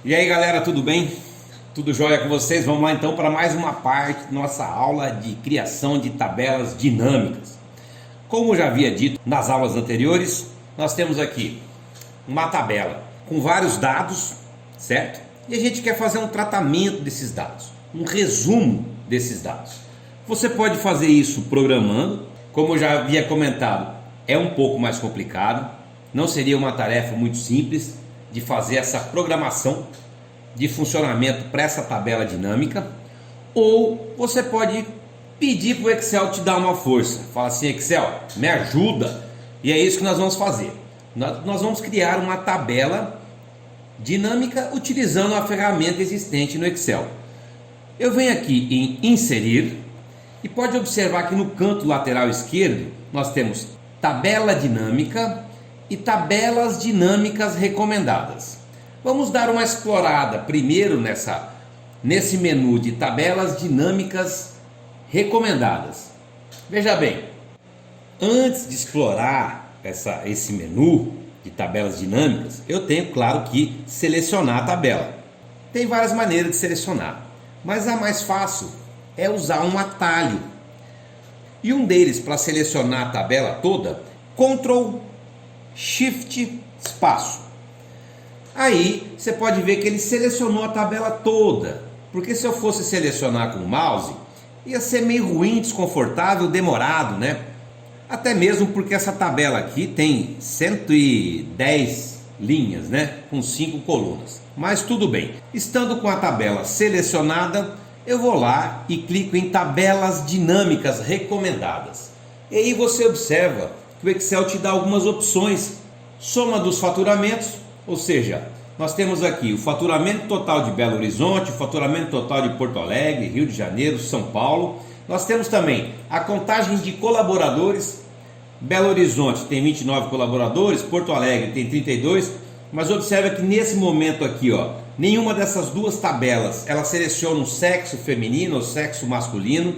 E aí galera, tudo bem? Tudo jóia com vocês? Vamos lá então para mais uma parte da nossa aula de criação de tabelas dinâmicas. Como já havia dito nas aulas anteriores, nós temos aqui uma tabela com vários dados, certo? E a gente quer fazer um tratamento desses dados, um resumo desses dados. Você pode fazer isso programando, como eu já havia comentado, é um pouco mais complicado, não seria uma tarefa muito simples de fazer essa programação de funcionamento para essa tabela dinâmica, ou você pode pedir para o Excel te dar uma força. Fala assim: Excel, me ajuda. E é isso que nós vamos fazer. Nós vamos criar uma tabela dinâmica utilizando a ferramenta existente no Excel. Eu venho aqui em inserir e pode observar que no canto lateral esquerdo nós temos tabela dinâmica e tabelas dinâmicas recomendadas. Vamos dar uma explorada primeiro nesse menu de tabelas dinâmicas recomendadas. Veja bem, antes de explorar esse menu de tabelas dinâmicas, eu tenho, claro, que selecionar a tabela. Tem várias maneiras de selecionar, mas a mais fácil é usar um atalho. E um deles, para selecionar a tabela toda, Ctrl Shift espaço. Aí você pode ver que ele selecionou a tabela toda, porque se eu fosse selecionar com o mouse ia ser meio ruim, desconfortável, demorado, né? Até mesmo porque essa tabela aqui tem 110 linhas, né? Com 5 colunas. Mas tudo bem, estando com a tabela selecionada, eu vou lá e clico em tabelas dinâmicas recomendadas. E aí você observa que o Excel te dá algumas opções: soma dos faturamentos. Ou seja, nós temos aqui o faturamento total de Belo Horizonte, o faturamento total de Porto Alegre, Rio de Janeiro, São Paulo. Nós temos também a contagem de colaboradores. Belo Horizonte tem 29 colaboradores, Porto Alegre tem 32. Mas observa que nesse momento aqui, nenhuma dessas duas tabelas ela seleciona o sexo feminino ou sexo masculino.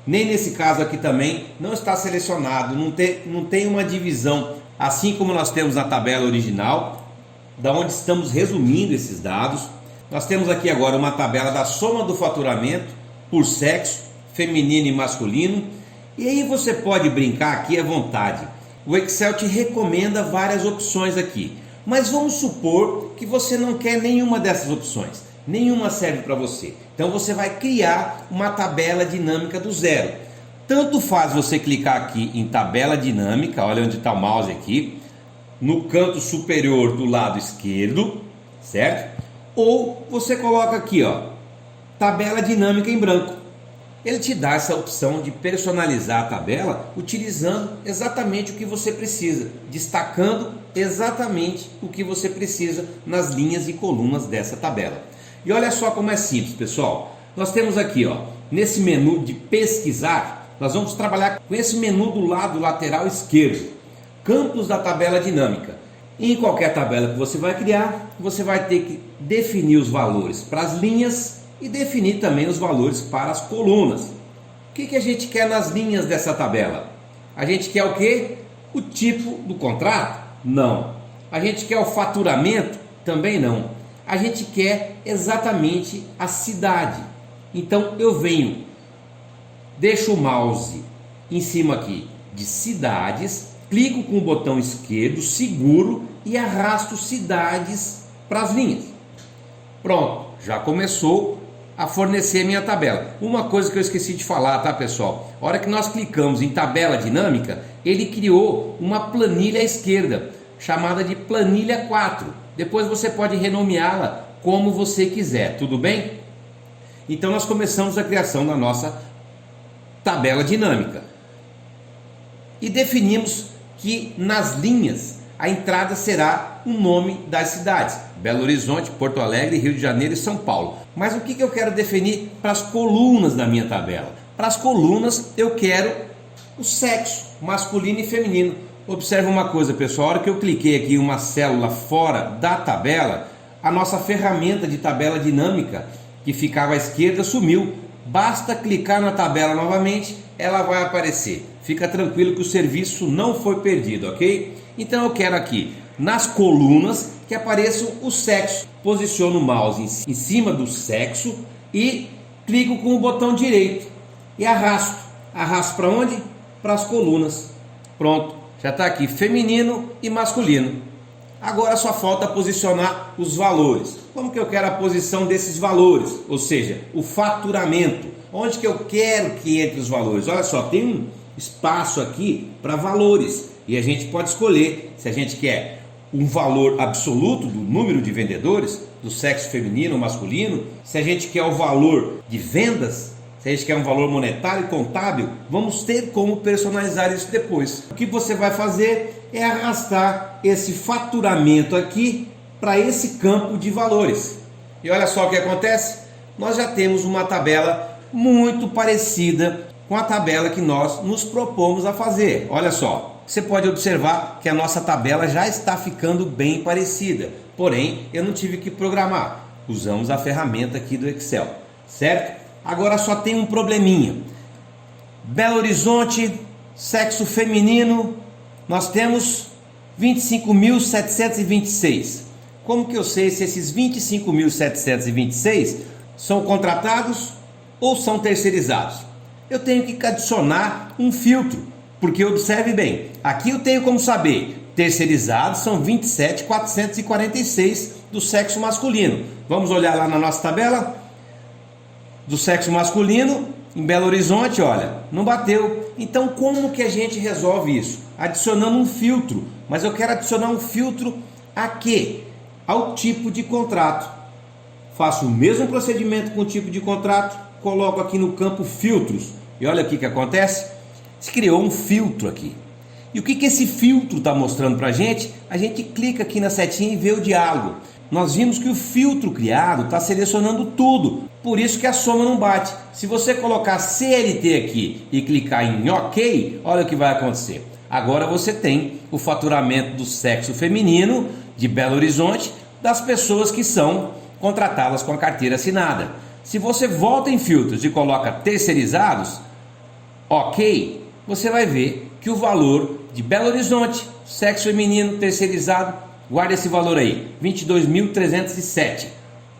Nem nesse caso aqui também não está selecionado, não tem uma divisão, assim como nós temos na tabela original, da onde estamos resumindo esses dados. Nós temos aqui agora uma tabela da soma do faturamento por sexo, feminino e masculino. E aí você pode brincar aqui à vontade. O Excel te recomenda várias opções aqui, mas vamos supor que você não quer nenhuma dessas opções, nenhuma serve para você. Então você vai criar uma tabela dinâmica do zero. Tanto faz você clicar aqui em tabela dinâmica, olha onde está o mouse aqui, no canto superior do lado esquerdo, certo? Ou você coloca aqui, tabela dinâmica em branco. Ele te dá essa opção de personalizar a tabela utilizando exatamente o que você precisa, destacando exatamente o que você precisa nas linhas e colunas dessa tabela. E olha só como é simples, pessoal. Nós temos aqui, nesse menu de pesquisar, nós vamos trabalhar com esse menu do lado lateral esquerdo, campos da tabela dinâmica. Em qualquer tabela que você vai criar, você vai ter que definir os valores para as linhas e definir também os valores para as colunas. O que a gente quer nas linhas dessa tabela? A gente quer o quê? O tipo do contrato? Não. A gente quer o faturamento? Também não. A gente quer exatamente a cidade. Então eu venho, deixo o mouse em cima aqui de cidades, clico com o botão esquerdo, seguro e arrasto cidades para as linhas. Pronto, já começou a fornecer minha tabela. Uma coisa que eu esqueci de falar, tá, pessoal? A hora que nós clicamos em tabela dinâmica, ele criou uma planilha à esquerda, chamada de planilha 4. Depois você pode renomeá-la como você quiser, tudo bem? Então nós começamos a criação da nossa tabela dinâmica e definimos que nas linhas a entrada será o nome das cidades: Belo Horizonte, Porto Alegre, Rio de Janeiro e São Paulo. Mas o que eu quero definir para as colunas da minha tabela? Para as colunas eu quero o sexo masculino e feminino. Observe uma coisa, pessoal, a hora que eu cliquei aqui em uma célula fora da tabela, a nossa ferramenta de tabela dinâmica que ficava à esquerda sumiu. Basta clicar na tabela novamente, ela vai aparecer. Fica tranquilo que o serviço não foi perdido, ok? Então eu quero aqui nas colunas que apareçam o sexo. Posiciono o mouse em cima do sexo e clico com o botão direito e arrasto. Arrasto para onde? Para as colunas. Pronto, já está aqui feminino e masculino. Agora só falta posicionar os valores. Como que eu quero a posição desses valores? Ou seja, o faturamento. Onde que eu quero que entre os valores? Olha só, tem um espaço aqui para valores. E a gente pode escolher se a gente quer um valor absoluto do número de vendedores, do sexo feminino ou masculino, se a gente quer o valor de vendas, se a gente quer um valor monetário e contábil, vamos ter como personalizar isso depois. O que você vai fazer é arrastar esse faturamento aqui para esse campo de valores. E olha só o que acontece, nós já temos uma tabela muito parecida com a tabela que nós nos propomos a fazer. Olha só. Você pode observar que a nossa tabela já está ficando bem parecida, porém eu não tive que programar, usamos a ferramenta aqui do Excel, certo? Agora só tem um probleminha. Belo Horizonte, sexo feminino, nós temos 25.726. Como que eu sei se esses 25.726 são contratados ou são terceirizados? Eu tenho que adicionar um filtro. Porque observe bem, aqui eu tenho como saber, terceirizados são 27.446 do sexo masculino. Vamos olhar lá na nossa tabela do sexo masculino, em Belo Horizonte, olha, não bateu. Então como que a gente resolve isso? Adicionando um filtro, mas eu quero adicionar um filtro a quê? Ao tipo de contrato. Faço o mesmo procedimento com o tipo de contrato, coloco aqui no campo filtros e olha o que acontece. Se criou um filtro aqui. E o que esse filtro está mostrando para a gente? A gente clica aqui na setinha e vê o diálogo. Nós vimos que o filtro criado está selecionando tudo. Por isso que a soma não bate. Se você colocar CLT aqui e clicar em OK, olha o que vai acontecer. Agora você tem o faturamento do sexo feminino de Belo Horizonte das pessoas que são contratadas com a carteira assinada. Se você volta em filtros e coloca terceirizados, OK, você vai ver que o valor de Belo Horizonte, sexo feminino terceirizado, guarda esse valor aí, 22.307.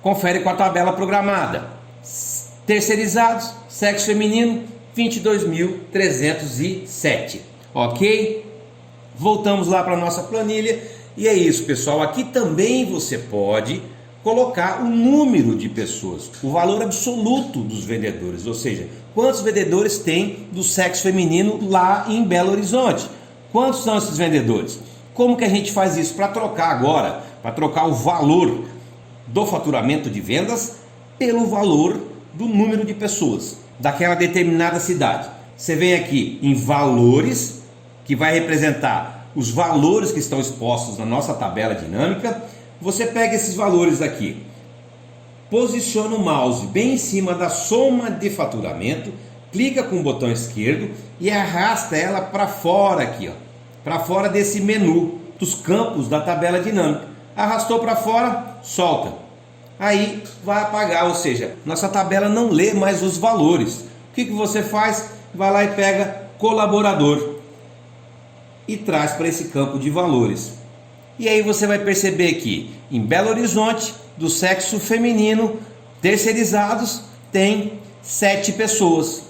Confere com a tabela programada. Terceirizados, sexo feminino, 22.307. Ok? Voltamos lá para a nossa planilha. E é isso, pessoal. Aqui também você pode colocar o número de pessoas, o valor absoluto dos vendedores, ou seja, quantos vendedores tem do sexo feminino lá em Belo Horizonte? Quantos são esses vendedores? Como que a gente faz isso? Para trocar agora, para trocar o valor do faturamento de vendas pelo valor do número de pessoas daquela determinada cidade. Você vem aqui em valores, que vai representar os valores que estão expostos na nossa tabela dinâmica. Você pega esses valores aqui, posiciona o mouse bem em cima da soma de faturamento, clica com o botão esquerdo e arrasta ela para fora aqui, para fora desse menu dos campos da tabela dinâmica. Arrastou para fora, solta. Aí vai apagar, ou seja, nossa tabela não lê mais os valores. O que você faz? Vai lá e pega colaborador e traz para esse campo de valores. E aí você vai perceber que em Belo Horizonte, do sexo feminino, terceirizados, tem 7 pessoas.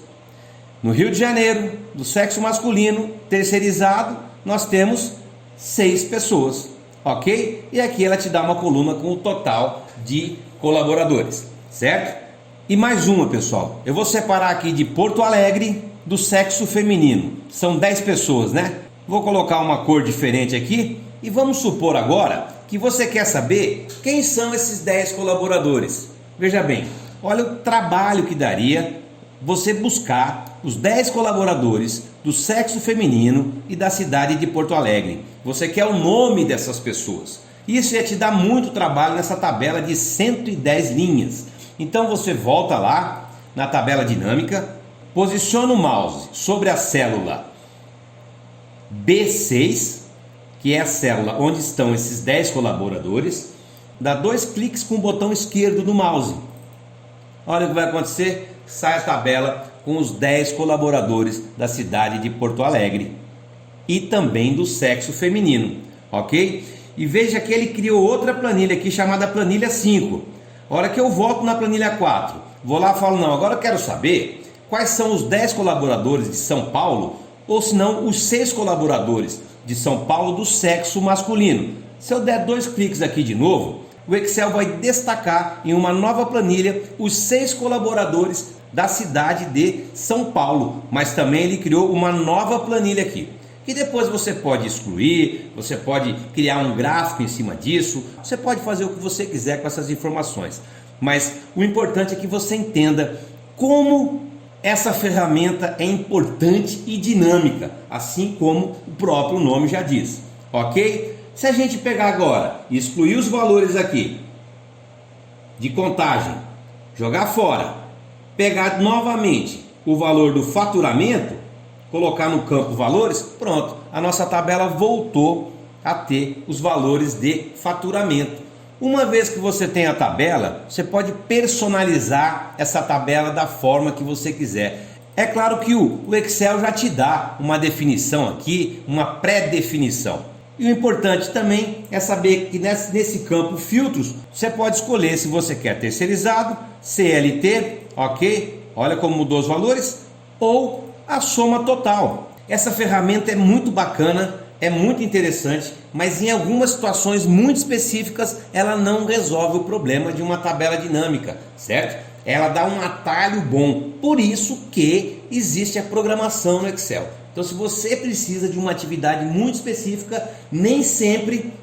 No Rio de Janeiro, do sexo masculino, terceirizado, nós temos 6 pessoas. Ok? E aqui ela te dá uma coluna com o total de colaboradores, certo? E mais uma, pessoal. Eu vou separar aqui de Porto Alegre, do sexo feminino. São 10 pessoas, né? Vou colocar uma cor diferente aqui. E vamos supor agora que você quer saber quem são esses 10 colaboradores. Veja bem, olha o trabalho que daria você buscar os 10 colaboradores do sexo feminino e da cidade de Porto Alegre. Você quer o nome dessas pessoas. Isso ia te dar muito trabalho nessa tabela de 110 linhas. Então você volta lá na tabela dinâmica, posiciona o mouse sobre a célula B6, que é a célula onde estão esses 10 colaboradores, dá 2 cliques com o botão esquerdo do mouse. Olha o que vai acontecer, sai a tabela com os 10 colaboradores da cidade de Porto Alegre e também do sexo feminino, ok? e veja que ele criou outra planilha aqui chamada planilha 5. A hora que eu volto na planilha 4, vou lá e falo, não, agora eu quero saber quais são os 10 colaboradores de São Paulo, ou se não, os 6 colaboradores de São Paulo do sexo masculino. Se eu der 2 cliques aqui de novo, o Excel vai destacar em uma nova planilha os 6 colaboradores da cidade de São Paulo, mas também ele criou uma nova planilha aqui. E depois você pode excluir, você pode criar um gráfico em cima disso, você pode fazer o que você quiser com essas informações. Mas o importante é que você entenda como essa ferramenta é importante e dinâmica, assim como o próprio nome já diz, ok? Se a gente pegar agora e excluir os valores aqui de contagem, jogar fora, pegar novamente o valor do faturamento, colocar no campo valores, pronto, a nossa tabela voltou a ter os valores de faturamento. Uma vez que você tem a tabela, você pode personalizar essa tabela da forma que você quiser. É claro que o Excel já te dá uma definição aqui, uma pré-definição. E o importante também é saber que nesse campo filtros, você pode escolher se você quer terceirizado, CLT, ok? Olha como mudou os valores, ou a soma total. Essa ferramenta é muito bacana, é muito interessante, mas em algumas situações muito específicas ela não resolve o problema de uma tabela dinâmica, certo? Ela dá um atalho bom, por isso que existe a programação no Excel. Então, se você precisa de uma atividade muito específica, nem sempre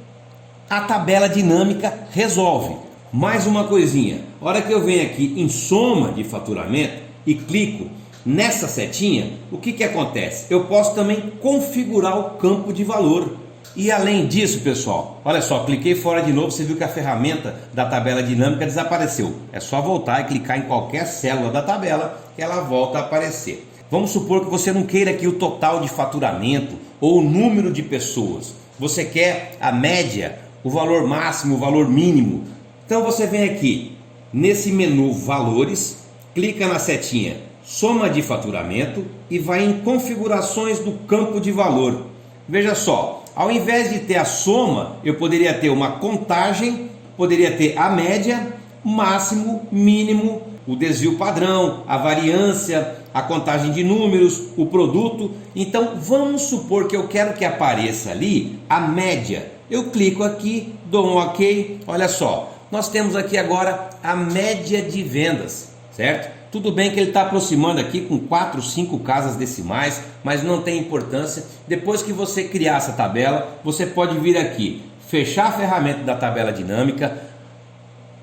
a tabela dinâmica resolve. Mais uma coisinha, a hora que eu venho aqui em soma de faturamento e clico nessa setinha, o que acontece? Eu posso também configurar o campo de valor. E além disso, pessoal, olha só, cliquei fora de novo, você viu que a ferramenta da tabela dinâmica desapareceu. É só voltar e clicar em qualquer célula da tabela que ela volta a aparecer. Vamos supor que você não queira aqui o total de faturamento ou o número de pessoas. Você quer a média, o valor máximo, o valor mínimo. Então você vem aqui nesse menu valores, clica na setinha soma de faturamento e vai em configurações do campo de valor. Veja só, ao invés de ter a soma, eu poderia ter uma contagem, poderia ter a média, máximo, mínimo, o desvio padrão, a variância, a contagem de números, o produto. Então vamos supor que eu quero que apareça ali a média. Eu clico aqui, dou um ok, olha só, nós temos aqui agora a média de vendas, certo? Tudo bem que ele está aproximando aqui com 4, 5 casas decimais, mas não tem importância. Depois que você criar essa tabela, você pode vir aqui, fechar a ferramenta da tabela dinâmica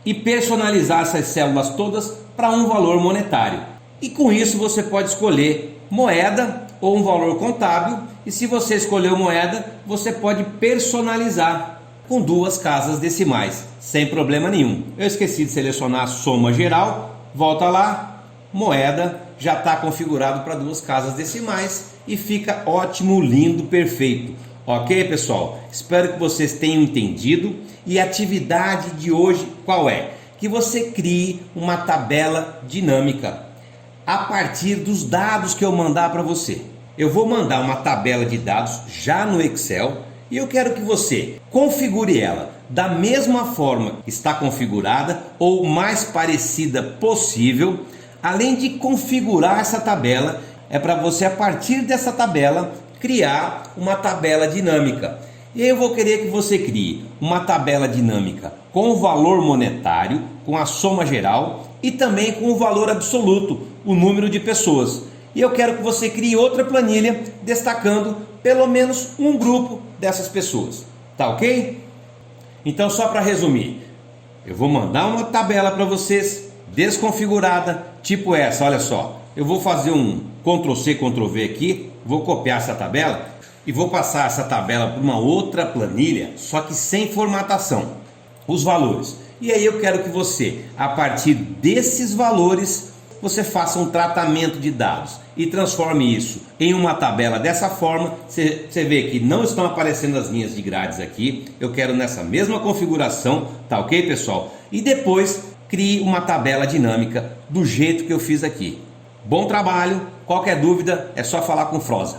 e personalizar essas células todas para um valor monetário. E com isso você pode escolher moeda ou um valor contábil, e se você escolher moeda, você pode personalizar com 2 casas decimais, sem problema nenhum. Eu esqueci de selecionar a soma geral, volta lá. Moeda já está configurado para 2 casas decimais e fica ótimo, lindo, perfeito. Ok, pessoal? Espero que vocês tenham entendido. E a atividade de hoje qual é? Que você crie uma tabela dinâmica a partir dos dados que eu mandar para você. Eu vou mandar uma tabela de dados já no Excel e eu quero que você configure ela da mesma forma que está configurada ou mais parecida possível. Além de configurar essa tabela, é para você, a partir dessa tabela, criar uma tabela dinâmica. E eu vou querer que você crie uma tabela dinâmica com o valor monetário, com a soma geral e também com o valor absoluto, o número de pessoas. E eu quero que você crie outra planilha destacando pelo menos um grupo dessas pessoas. Tá ok? Então, só para resumir, eu vou mandar uma tabela para vocês desconfigurada, tipo essa, olha só. Eu vou fazer um Ctrl+C, Ctrl+V aqui, vou copiar essa tabela e vou passar essa tabela para uma outra planilha, só que sem formatação, os valores. E aí eu quero que você, a partir desses valores, você faça um tratamento de dados e transforme isso em uma tabela dessa forma. Você vê que não estão aparecendo as linhas de grades aqui, eu quero nessa mesma configuração, tá ok, pessoal? E depois crie uma tabela dinâmica do jeito que eu fiz aqui. Bom trabalho, qualquer dúvida é só falar com o Froza.